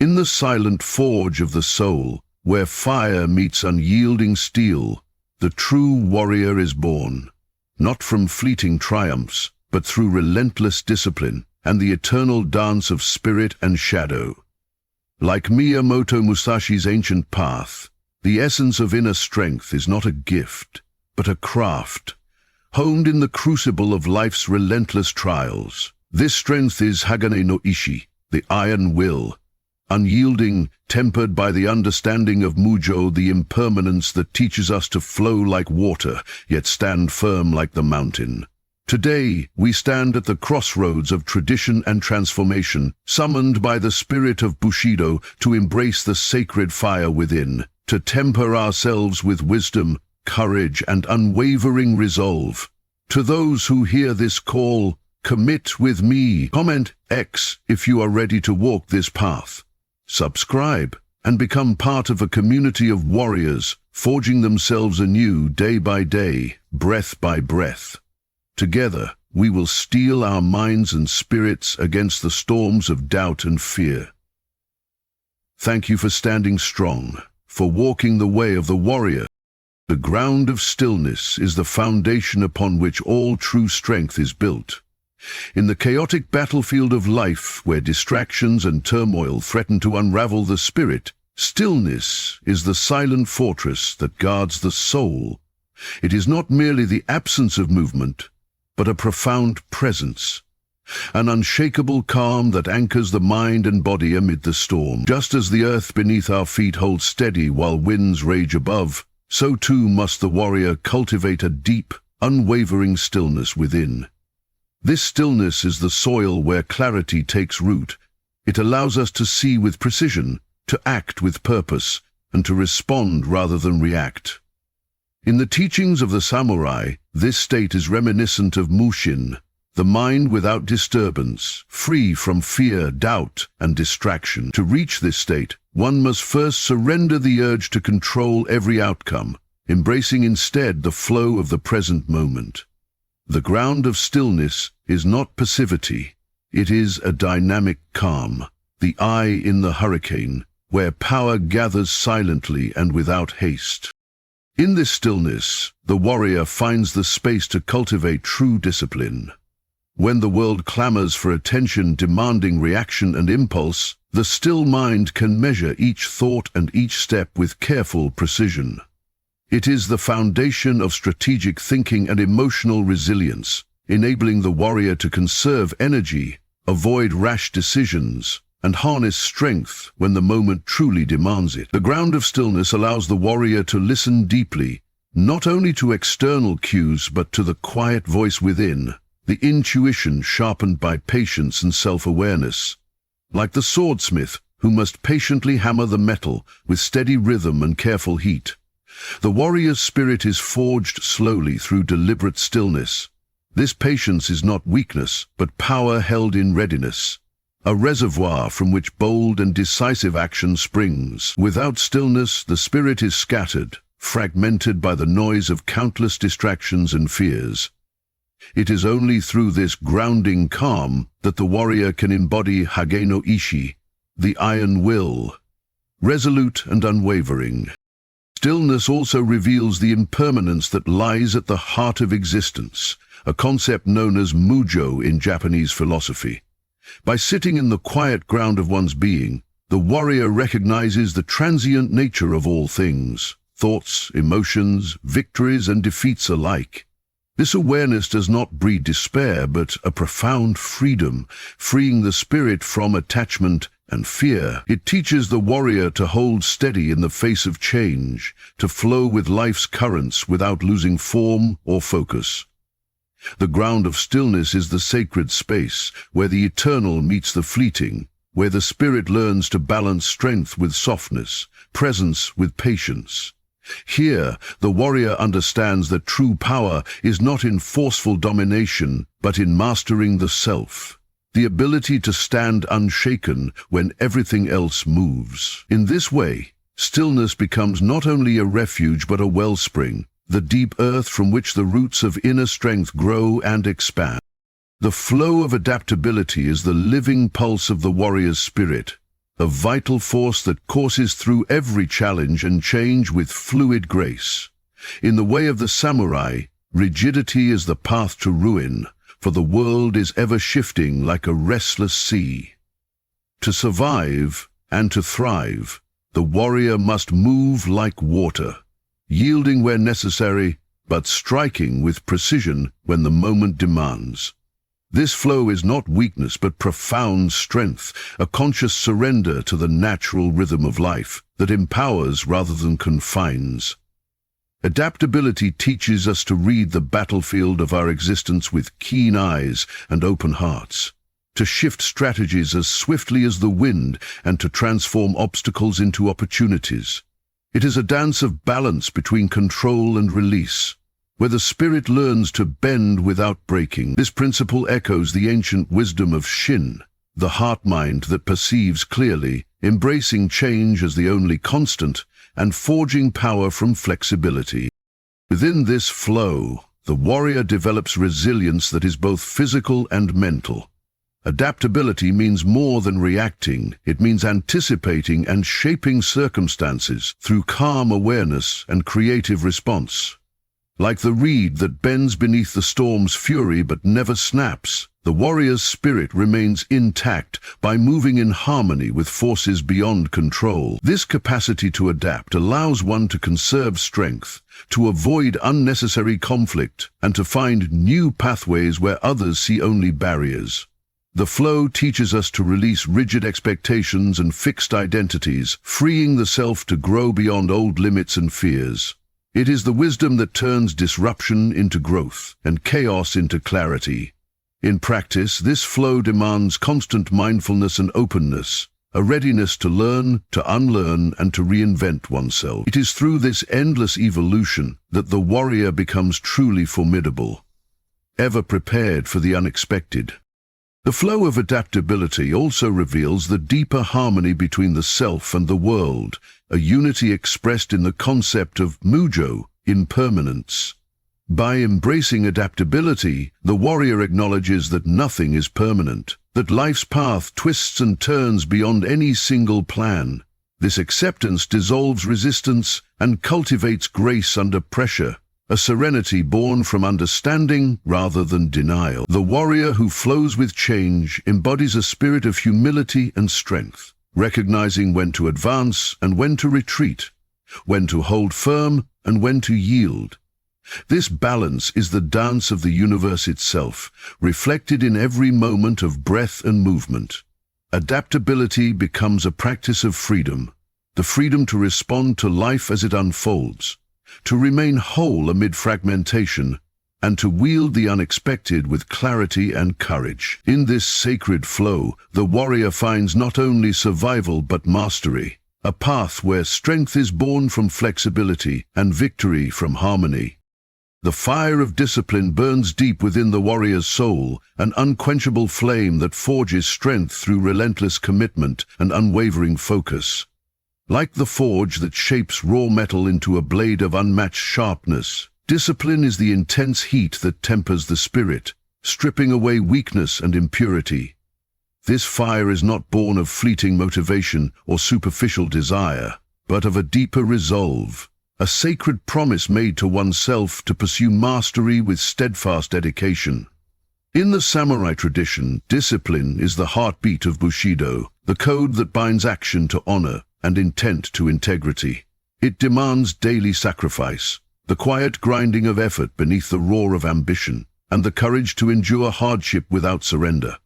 In the silent forge of the soul, where fire meets unyielding steel, the true warrior is born, not from fleeting triumphs, but through relentless discipline and the eternal dance of spirit and shadow. Like Miyamoto Musashi's ancient path, the essence of inner strength is not a gift, but a craft, honed in the crucible of life's relentless trials. This strength is Hagane no Ishi, the iron will, unyielding, tempered by the understanding of Mujo, the impermanence that teaches us to flow like water, yet stand firm like the mountain. Today, we stand at the crossroads of tradition and transformation, summoned by the spirit of Bushido to embrace the sacred fire within, to temper ourselves with wisdom, courage, and unwavering resolve. To those who hear this call, commit with me. Comment X if you are ready to walk this path. Subscribe and become part of a community of warriors, forging themselves anew day by day, breath by breath. Together, we will steel our minds and spirits against the storms of doubt and fear. Thank you for standing strong, for walking the way of the warrior. The ground of stillness is the foundation upon which all true strength is built. In the chaotic battlefield of life, where distractions and turmoil threaten to unravel the spirit, stillness is the silent fortress that guards the soul. It is not merely the absence of movement, but a profound presence, an unshakable calm that anchors the mind and body amid the storm. Just as the earth beneath our feet holds steady while winds rage above, so too must the warrior cultivate a deep, unwavering stillness within. This stillness is the soil where clarity takes root. It allows us to see with precision, to act with purpose, and to respond rather than react. In the teachings of the samurai, this state is reminiscent of Mushin, the mind without disturbance, free from fear, doubt, and distraction. To reach this state, one must first surrender the urge to control every outcome, embracing instead the flow of the present moment. The ground of stillness is not passivity, it is a dynamic calm, the eye in the hurricane, where power gathers silently and without haste. In this stillness, the warrior finds the space to cultivate true discipline. When the world clamors for attention, demanding reaction and impulse, the still mind can measure each thought and each step with careful precision. It is the foundation of strategic thinking and emotional resilience, enabling the warrior to conserve energy, avoid rash decisions, and harness strength when the moment truly demands it. The ground of stillness allows the warrior to listen deeply, not only to external cues but to the quiet voice within, the intuition sharpened by patience and self-awareness. Like the swordsmith who must patiently hammer the metal with steady rhythm and careful heat, the warrior's spirit is forged slowly through deliberate stillness. This patience is not weakness, but power held in readiness, a reservoir from which bold and decisive action springs. Without stillness, the spirit is scattered, fragmented by the noise of countless distractions and fears. It is only through this grounding calm that the warrior can embody Hage no Ishi, the iron will, resolute and unwavering. Stillness also reveals the impermanence that lies at the heart of existence, a concept known as Mujo in Japanese philosophy. By sitting in the quiet ground of one's being, the warrior recognizes the transient nature of all things, thoughts, emotions, victories and defeats alike. This awareness does not breed despair, but a profound freedom, freeing the spirit from attachment and fear. It teaches the warrior to hold steady in the face of change, to flow with life's currents without losing form or focus. The ground of stillness is the sacred space, where the eternal meets the fleeting, where the spirit learns to balance strength with softness, presence with patience. Here, the warrior understands that true power is not in forceful domination, but in mastering the self, the ability to stand unshaken when everything else moves. In this way, stillness becomes not only a refuge but a wellspring, the deep earth from which the roots of inner strength grow and expand. The flow of adaptability is the living pulse of the warrior's spirit, a vital force that courses through every challenge and change with fluid grace. In the way of the samurai, rigidity is the path to ruin, for the world is ever shifting like a restless sea. To survive and to thrive, the warrior must move like water, yielding where necessary, but striking with precision when the moment demands. This flow is not weakness but profound strength, a conscious surrender to the natural rhythm of life that empowers rather than confines. Adaptability teaches us to read the battlefield of our existence with keen eyes and open hearts, to shift strategies as swiftly as the wind and to transform obstacles into opportunities. It is a dance of balance between control and release, where the spirit learns to bend without breaking. This principle echoes the ancient wisdom of Shin, the heart-mind that perceives clearly, embracing change as the only constant, and forging power from flexibility. Within this flow, the warrior develops resilience that is both physical and mental. Adaptability means more than reacting. It means anticipating and shaping circumstances through calm awareness and creative response. Like the reed that bends beneath the storm's fury but never snaps, the warrior's spirit remains intact by moving in harmony with forces beyond control. This capacity to adapt allows one to conserve strength, to avoid unnecessary conflict, and to find new pathways where others see only barriers. The flow teaches us to release rigid expectations and fixed identities, freeing the self to grow beyond old limits and fears. It is the wisdom that turns disruption into growth and chaos into clarity. In practice, this flow demands constant mindfulness and openness, a readiness to learn, to unlearn, and to reinvent oneself. It is through this endless evolution that the warrior becomes truly formidable, ever prepared for the unexpected. The flow of adaptability also reveals the deeper harmony between the self and the world, a unity expressed in the concept of mujo, impermanence. By embracing adaptability, the warrior acknowledges that nothing is permanent, that life's path twists and turns beyond any single plan. This acceptance dissolves resistance and cultivates grace under pressure, a serenity born from understanding rather than denial. The warrior who flows with change embodies a spirit of humility and strength, recognizing when to advance and when to retreat, when to hold firm and when to yield. This balance is the dance of the universe itself, reflected in every moment of breath and movement. Adaptability becomes a practice of freedom, the freedom to respond to life as it unfolds, to remain whole amid fragmentation, and to wield the unexpected with clarity and courage. In this sacred flow, the warrior finds not only survival but mastery, a path where strength is born from flexibility and victory from harmony. The fire of discipline burns deep within the warrior's soul, an unquenchable flame that forges strength through relentless commitment and unwavering focus. Like the forge that shapes raw metal into a blade of unmatched sharpness, discipline is the intense heat that tempers the spirit, stripping away weakness and impurity. This fire is not born of fleeting motivation or superficial desire, but of a deeper resolve, a sacred promise made to oneself to pursue mastery with steadfast dedication. In the samurai tradition, discipline is the heartbeat of Bushido, the code that binds action to honor and intent to integrity. It demands daily sacrifice, the quiet grinding of effort beneath the roar of ambition, and the courage to endure hardship without surrender.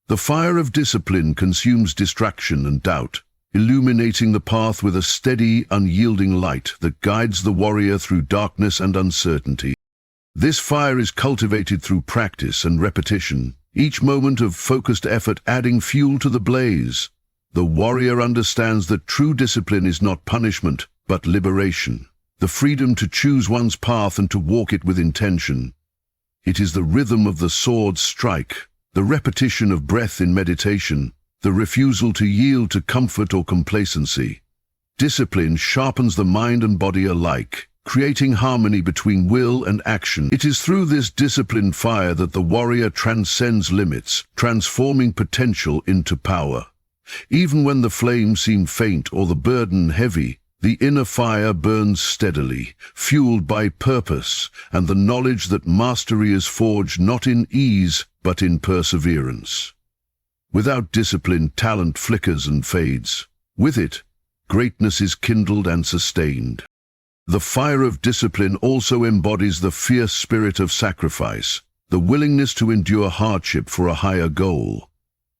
The fire of discipline consumes distraction and doubt, illuminating the path with a steady, unyielding light that guides the warrior through darkness and uncertainty. This fire is cultivated through practice and repetition, each moment of focused effort adding fuel to the blaze. The warrior understands that true discipline is not punishment, but liberation, the freedom to choose one's path and to walk it with intention. It is the rhythm of the sword's strike, the repetition of breath in meditation, the refusal to yield to comfort or complacency. Discipline sharpens the mind and body alike, creating harmony between will and action. It is through this disciplined fire that the warrior transcends limits, transforming potential into power. Even when the flame seemed faint or the burden heavy, the inner fire burns steadily, fueled by purpose and the knowledge that mastery is forged not in ease but in perseverance. Without discipline, talent flickers and fades. With it, greatness is kindled and sustained. The fire of discipline also embodies the fierce spirit of sacrifice, the willingness to endure hardship for a higher goal.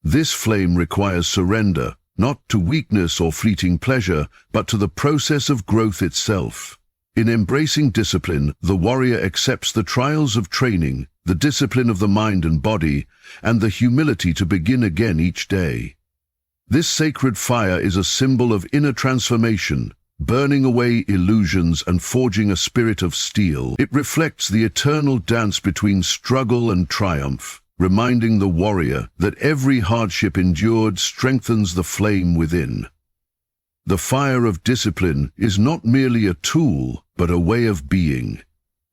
This flame requires surrender, not to weakness or fleeting pleasure, but to the process of growth itself. In embracing discipline, the warrior accepts the trials of training, the discipline of the mind and body, and the humility to begin again each day. This sacred fire is a symbol of inner transformation, burning away illusions and forging a spirit of steel. It reflects the eternal dance between struggle and triumph, reminding the warrior that every hardship endured strengthens the flame within. The fire of discipline is not merely a tool, but a way of being,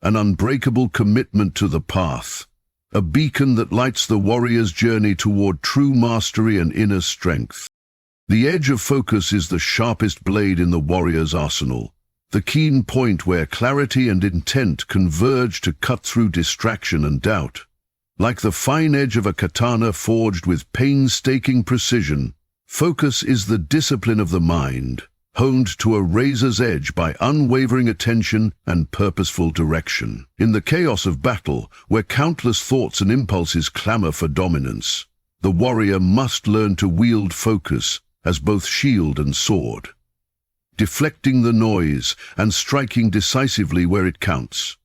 an unbreakable commitment to the path, a beacon that lights the warrior's journey toward true mastery and inner strength. The edge of focus is the sharpest blade in the warrior's arsenal, the keen point where clarity and intent converge to cut through distraction and doubt. Like the fine edge of a katana forged with painstaking precision, focus is the discipline of the mind, honed to a razor's edge by unwavering attention and purposeful direction. In the chaos of battle, where countless thoughts and impulses clamor for dominance, the warrior must learn to wield focus as both shield and sword, deflecting the noise and striking decisively where it counts.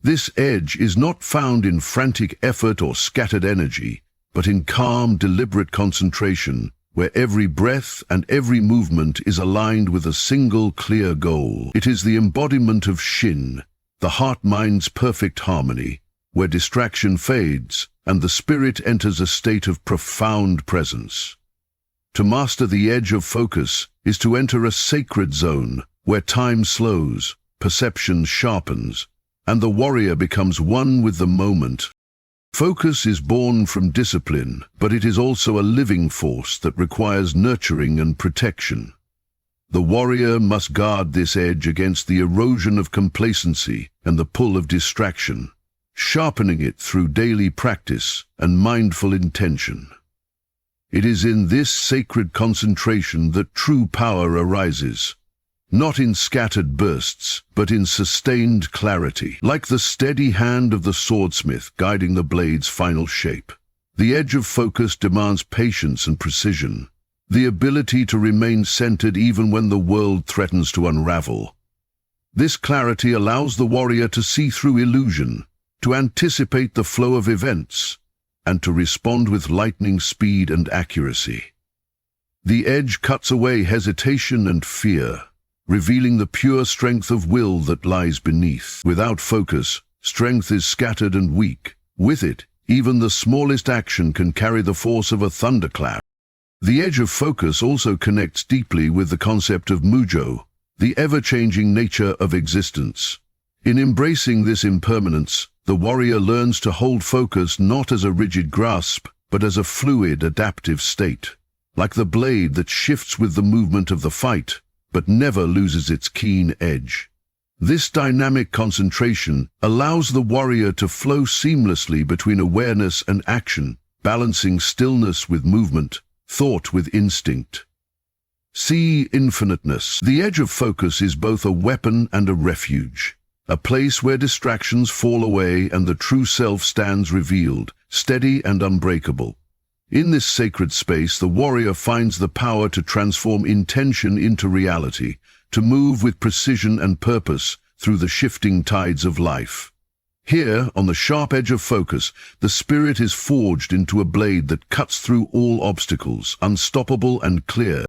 This edge is not found in frantic effort or scattered energy, but in calm, deliberate concentration, where every breath and every movement is aligned with a single clear goal. It is the embodiment of Shin, the heart-mind's perfect harmony, where distraction fades and the spirit enters a state of profound presence. To master the edge of focus is to enter a sacred zone where time slows, perception sharpens, and the warrior becomes one with the moment. Focus is born from discipline, but it is also a living force that requires nurturing and protection. The warrior must guard this edge against the erosion of complacency and the pull of distraction, sharpening it through daily practice and mindful intention. It is in this sacred concentration that true power arises, not in scattered bursts, but in sustained clarity, like the steady hand of the swordsmith guiding the blade's final shape. The edge of focus demands patience and precision, the ability to remain centered even when the world threatens to unravel. This clarity allows the warrior to see through illusion, to anticipate the flow of events, and to respond with lightning speed and accuracy. The edge cuts away hesitation and fear, revealing the pure strength of will that lies beneath. Without focus, strength is scattered and weak. With it, even the smallest action can carry the force of a thunderclap. The edge of focus also connects deeply with the concept of mujo, the ever-changing nature of existence. In embracing this impermanence, the warrior learns to hold focus not as a rigid grasp, but as a fluid, adaptive state, like the blade that shifts with the movement of the fight, but never loses its keen edge. This dynamic concentration allows the warrior to flow seamlessly between awareness and action, balancing stillness with movement, thought with instinct. See infiniteness. The edge of focus is both a weapon and a refuge, a place where distractions fall away and the true self stands revealed, steady and unbreakable. In this sacred space, the warrior finds the power to transform intention into reality, to move with precision and purpose through the shifting tides of life. Here, on the sharp edge of focus, the spirit is forged into a blade that cuts through all obstacles, unstoppable and clear.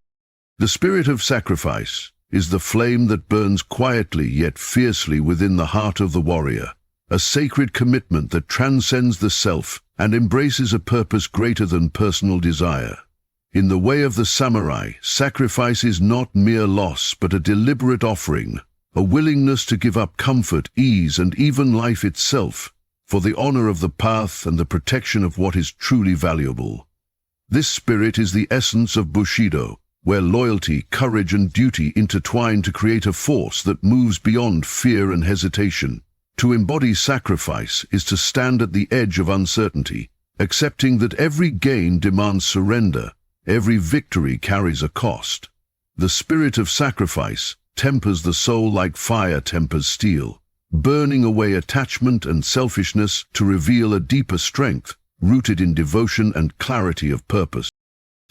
The spirit of sacrifice is the flame that burns quietly yet fiercely within the heart of the warrior, a sacred commitment that transcends the self and embraces a purpose greater than personal desire. In the way of the samurai, sacrifice is not mere loss but a deliberate offering, a willingness to give up comfort, ease, and even life itself for the honor of the path and the protection of what is truly valuable. This spirit is the essence of Bushido, where loyalty, courage, and duty intertwine to create a force that moves beyond fear and hesitation. To embody sacrifice is to stand at the edge of uncertainty, accepting that every gain demands surrender, every victory carries a cost. The spirit of sacrifice tempers the soul like fire tempers steel, burning away attachment and selfishness to reveal a deeper strength, rooted in devotion and clarity of purpose.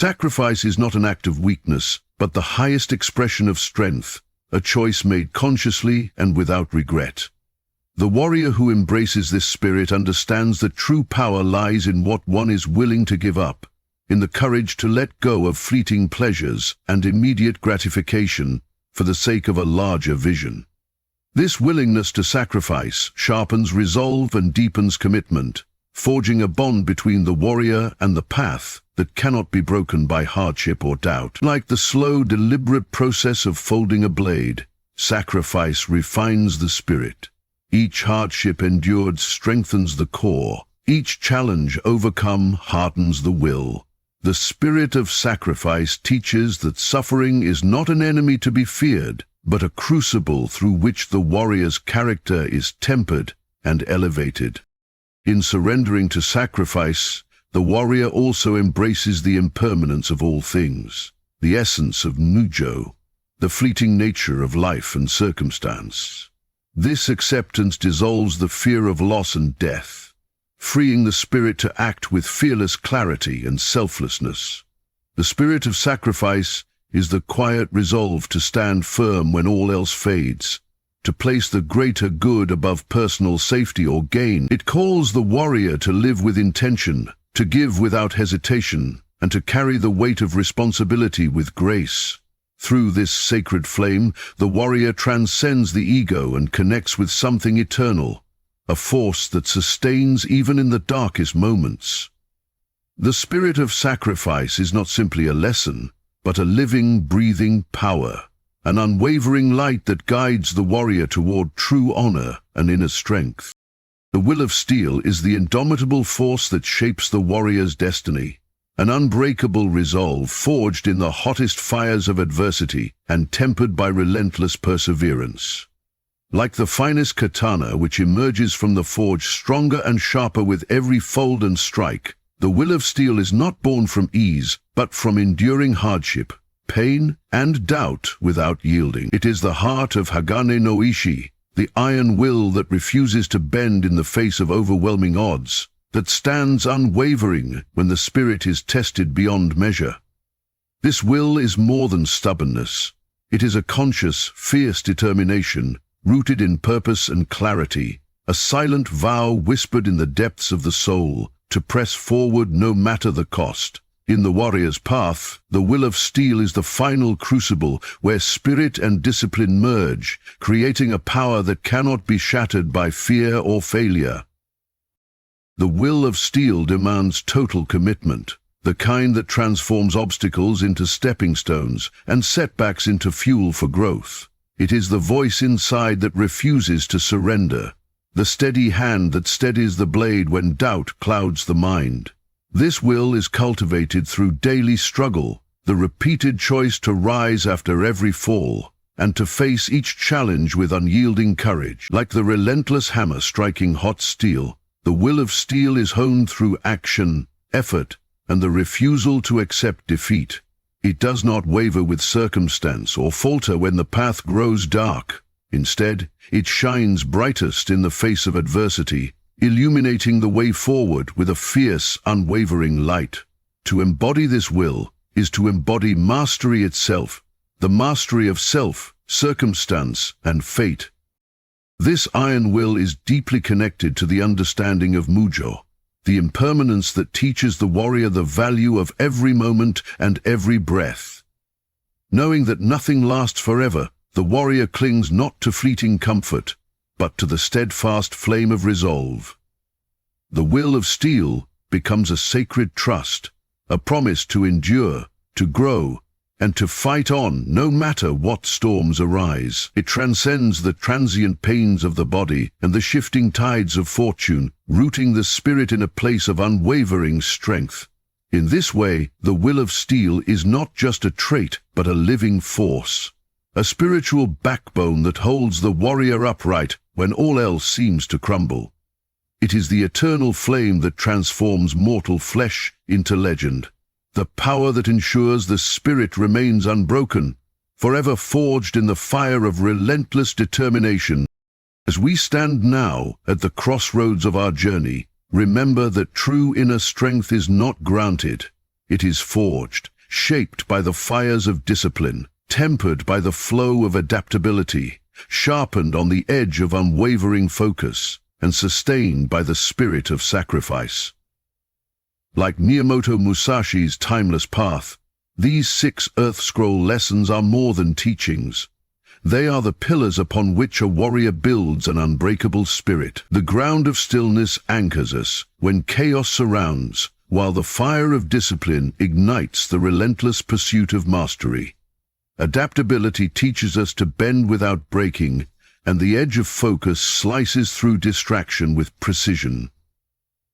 Sacrifice is not an act of weakness, but the highest expression of strength, a choice made consciously and without regret. The warrior who embraces this spirit understands that true power lies in what one is willing to give up, in the courage to let go of fleeting pleasures and immediate gratification for the sake of a larger vision. This willingness to sacrifice sharpens resolve and deepens commitment, forging a bond between the warrior and the path that cannot be broken by hardship or doubt. Like the slow, deliberate process of folding a blade, sacrifice refines the spirit. Each hardship endured strengthens the core. Each challenge overcome hardens the will. The spirit of sacrifice teaches that suffering is not an enemy to be feared, but a crucible through which the warrior's character is tempered and elevated. In surrendering to sacrifice, the warrior also embraces the impermanence of all things, the essence of Mujo, the fleeting nature of life and circumstance. This acceptance dissolves the fear of loss and death, freeing the spirit to act with fearless clarity and selflessness. The spirit of sacrifice is the quiet resolve to stand firm when all else fades, to place the greater good above personal safety or gain. It calls the warrior to live with intention, to give without hesitation, and to carry the weight of responsibility with grace. Through this sacred flame, the warrior transcends the ego and connects with something eternal, a force that sustains even in the darkest moments. The spirit of sacrifice is not simply a lesson, but a living, breathing power, an unwavering light that guides the warrior toward true honor and inner strength. The will of steel is the indomitable force that shapes the warrior's destiny, an unbreakable resolve forged in the hottest fires of adversity and tempered by relentless perseverance. Like the finest katana which emerges from the forge stronger and sharper with every fold and strike, the will of steel is not born from ease, but from enduring hardship, pain, and doubt without yielding. It is the heart of Hagane no Ishi, the iron will that refuses to bend in the face of overwhelming odds, that stands unwavering when the spirit is tested beyond measure. This will is more than stubbornness. It is a conscious, fierce determination, rooted in purpose and clarity, a silent vow whispered in the depths of the soul, to press forward no matter the cost. In the warrior's path, the will of steel is the final crucible where spirit and discipline merge, creating a power that cannot be shattered by fear or failure. The will of steel demands total commitment, the kind that transforms obstacles into stepping stones and setbacks into fuel for growth. It is the voice inside that refuses to surrender, the steady hand that steadies the blade when doubt clouds the mind. This will is cultivated through daily struggle, the repeated choice to rise after every fall, and to face each challenge with unyielding courage. Like the relentless hammer striking hot steel, the will of steel is honed through action, effort, and the refusal to accept defeat. It does not waver with circumstance or falter when the path grows dark. Instead, it shines brightest in the face of adversity, illuminating the way forward with a fierce, unwavering light. To embody this will is to embody mastery itself, the mastery of self, circumstance, and fate. This iron will is deeply connected to the understanding of Mujo, the impermanence that teaches the warrior the value of every moment and every breath. Knowing that nothing lasts forever, the warrior clings not to fleeting comfort, but to the steadfast flame of resolve. The will of steel becomes a sacred trust, a promise to endure, to grow, and to fight on no matter what storms arise. It transcends the transient pains of the body and the shifting tides of fortune, rooting the spirit in a place of unwavering strength. In this way, the will of steel is not just a trait, but a living force, a spiritual backbone that holds the warrior upright when all else seems to crumble. It is the eternal flame that transforms mortal flesh into legend, the power that ensures the spirit remains unbroken, forever forged in the fire of relentless determination. As we stand now at the crossroads of our journey, remember that true inner strength is not granted. It is forged, shaped by the fires of discipline, tempered by the flow of adaptability, sharpened on the edge of unwavering focus, and sustained by the spirit of sacrifice. Like Miyamoto Musashi's timeless path, these 6 Earth Scroll lessons are more than teachings. They are the pillars upon which a warrior builds an unbreakable spirit. The ground of stillness anchors us when chaos surrounds, while the fire of discipline ignites the relentless pursuit of mastery. Adaptability teaches us to bend without breaking, and the edge of focus slices through distraction with precision.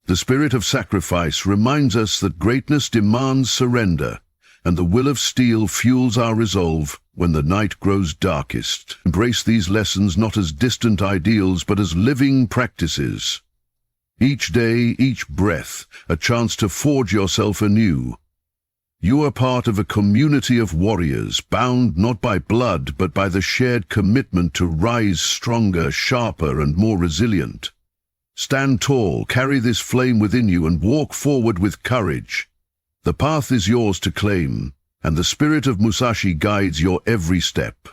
The spirit of sacrifice reminds us that greatness demands surrender, and the will of steel fuels our resolve when the night grows darkest. Embrace these lessons not as distant ideals, but as living practices. Each day, each breath, a chance to forge yourself anew. You are part of a community of warriors, bound not by blood, but by the shared commitment to rise stronger, sharper, and more resilient. Stand tall, carry this flame within you, and walk forward with courage. The path is yours to claim, and the spirit of Musashi guides your every step.